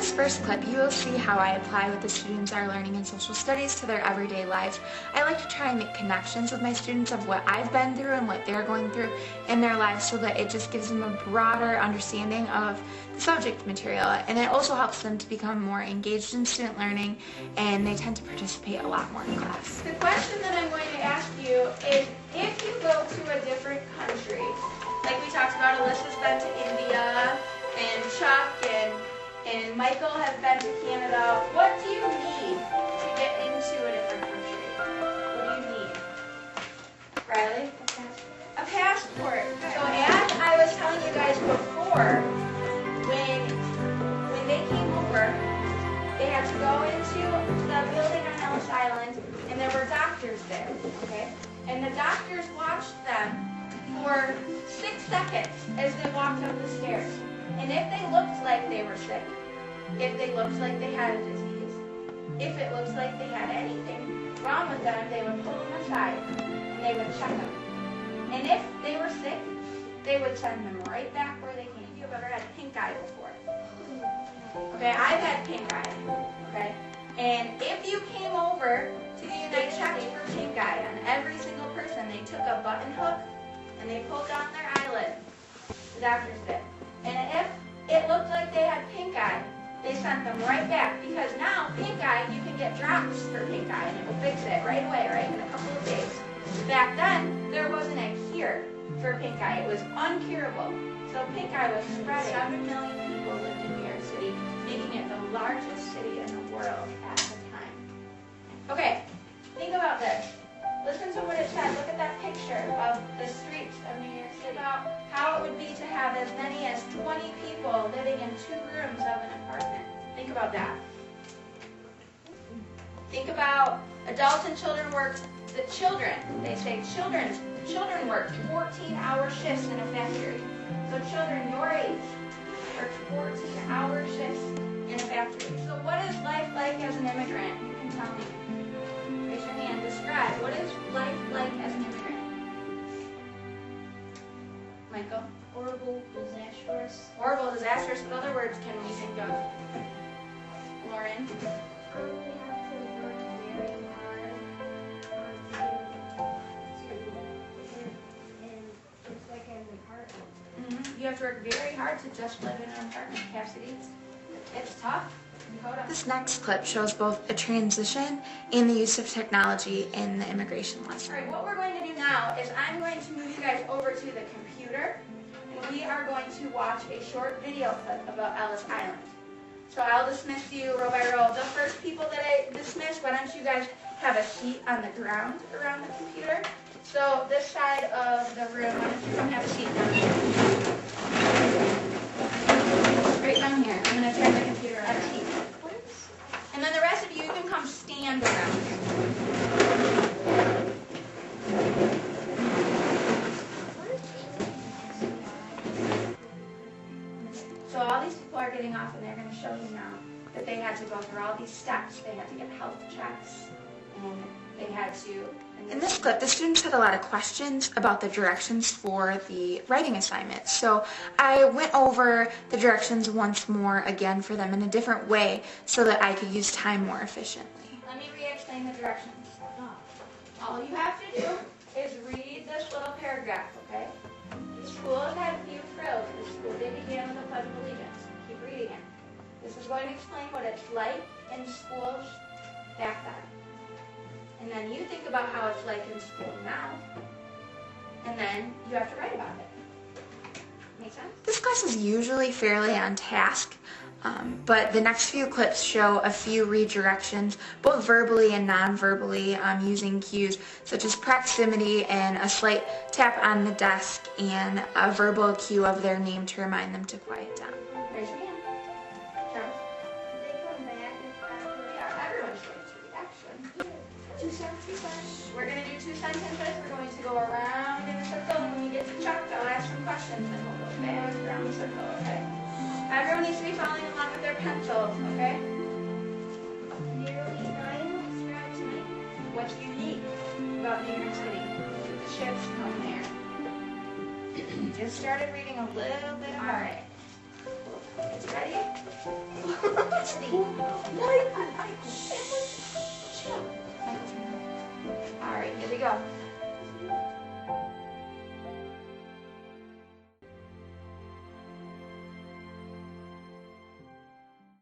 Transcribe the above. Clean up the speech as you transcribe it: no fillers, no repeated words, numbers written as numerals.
this first clip, you will see how I apply what the students are learning in social studies to their everyday lives. I like to try and make connections with my students of what I've been through and what they're going through in their lives so that it just gives them a broader understanding of the subject material, and it also helps them to become more engaged in student learning, and they tend to participate a lot more in class. The question that I'm going to ask you is, if you go to a different country, like we talked about, Alyssa's been to India, and Chuck and Michael have been to Canada, what do you need to get into a different country? What do you need? Riley? A passport. So as I was telling you guys before, when they came over, they had to go into the building on Ellis Island, and there were doctors there, okay? And the doctors watched them for 6 seconds as they walked up the stairs. And if they looked like they were sick, if they looked like they had a disease, if it looked like they had anything wrong with them, they would pull them aside and they would check them. And if they were sick, they would send them right back where they came. You've ever had pink eye before? Okay, I've had pink eye, okay? And if you came over to the United States for pink eye, on every single person, they took a button hook and they pulled down their eyelid. The doctors did. And if it looked like they had pink eye, they sent them right back, because now pink eye, you can get drops for pink eye and it will fix it right away, right, in a couple of days. Back then, there wasn't a cure for pink eye. It was uncurable. So pink eye was spreading. 7 million people lived in New York City, making it the largest city in the world at the time. Okay, think about this. Listen to what it said. Look at that picture of the streets of New York City. About how it would be to have as many as 20 people living in 2 rooms of an apartment. Think about that. Think about adults and children worked. The children, they say children worked 14-hour shifts in a factory. So children your age worked 14-hour shifts in a factory. So what is life like as an immigrant? You can tell me. Raise your hand. Describe. What is life like as an immigrant? Michael? Horrible, disastrous. Horrible, disastrous. What other words can we think of? Lauren? We have to work very hard to live in just like an apartment. You have to work very hard to just live in an apartment, Cassidy. It's tough. This next clip shows both a transition and the use of technology in the immigration lesson. All right, what we're going to do now is I'm going to move you guys over to the computer, and we are going to watch a short video clip about Ellis Island. So I'll dismiss you row by row. The first people that I dismiss, why don't you guys have a seat on the ground around the computer? So this side of the room, why don't you come have a seat down here? Right down here. I'm going to turn the computer on. Have a seat. And then the rest of you can come stand around here. So all these people are getting off, and they're going to show you now that they had to go through all these steps. They had to get health checks, and they had to... In this clip, the students had a lot of questions about the directions for the writing assignment. So I went over the directions once more again for them in a different way so that I could use time more efficiently. Let me re-explain the directions. All you have to do is read this little paragraph, okay? The school has had a few frills. The school day began with a pledge of allegiance. Keep reading it. This is going to explain what it's like in schools back then. And then you think about how it's like in school now. And then you have to write about it. Make sense? This class is usually fairly on task, but the next few clips show a few redirections, both verbally and non-verbally, using cues such as proximity and a slight tap on the desk and a verbal cue of their name to remind them to quiet down. Raise your hand. Charles? They come back after. Yeah, everyone's going to read, actually. 2 sentences. We're going to do 2 sentences. We're going to go around in a circle, and when we get to Chuck, I'll ask some questions, and we'll go back around the circle, okay? Everyone needs to be following along with their pencils, okay? Nearly 9. Describe to me what's unique about New York City. The ships come there. Just started reading a little bit about it. You ready? All right, here we go.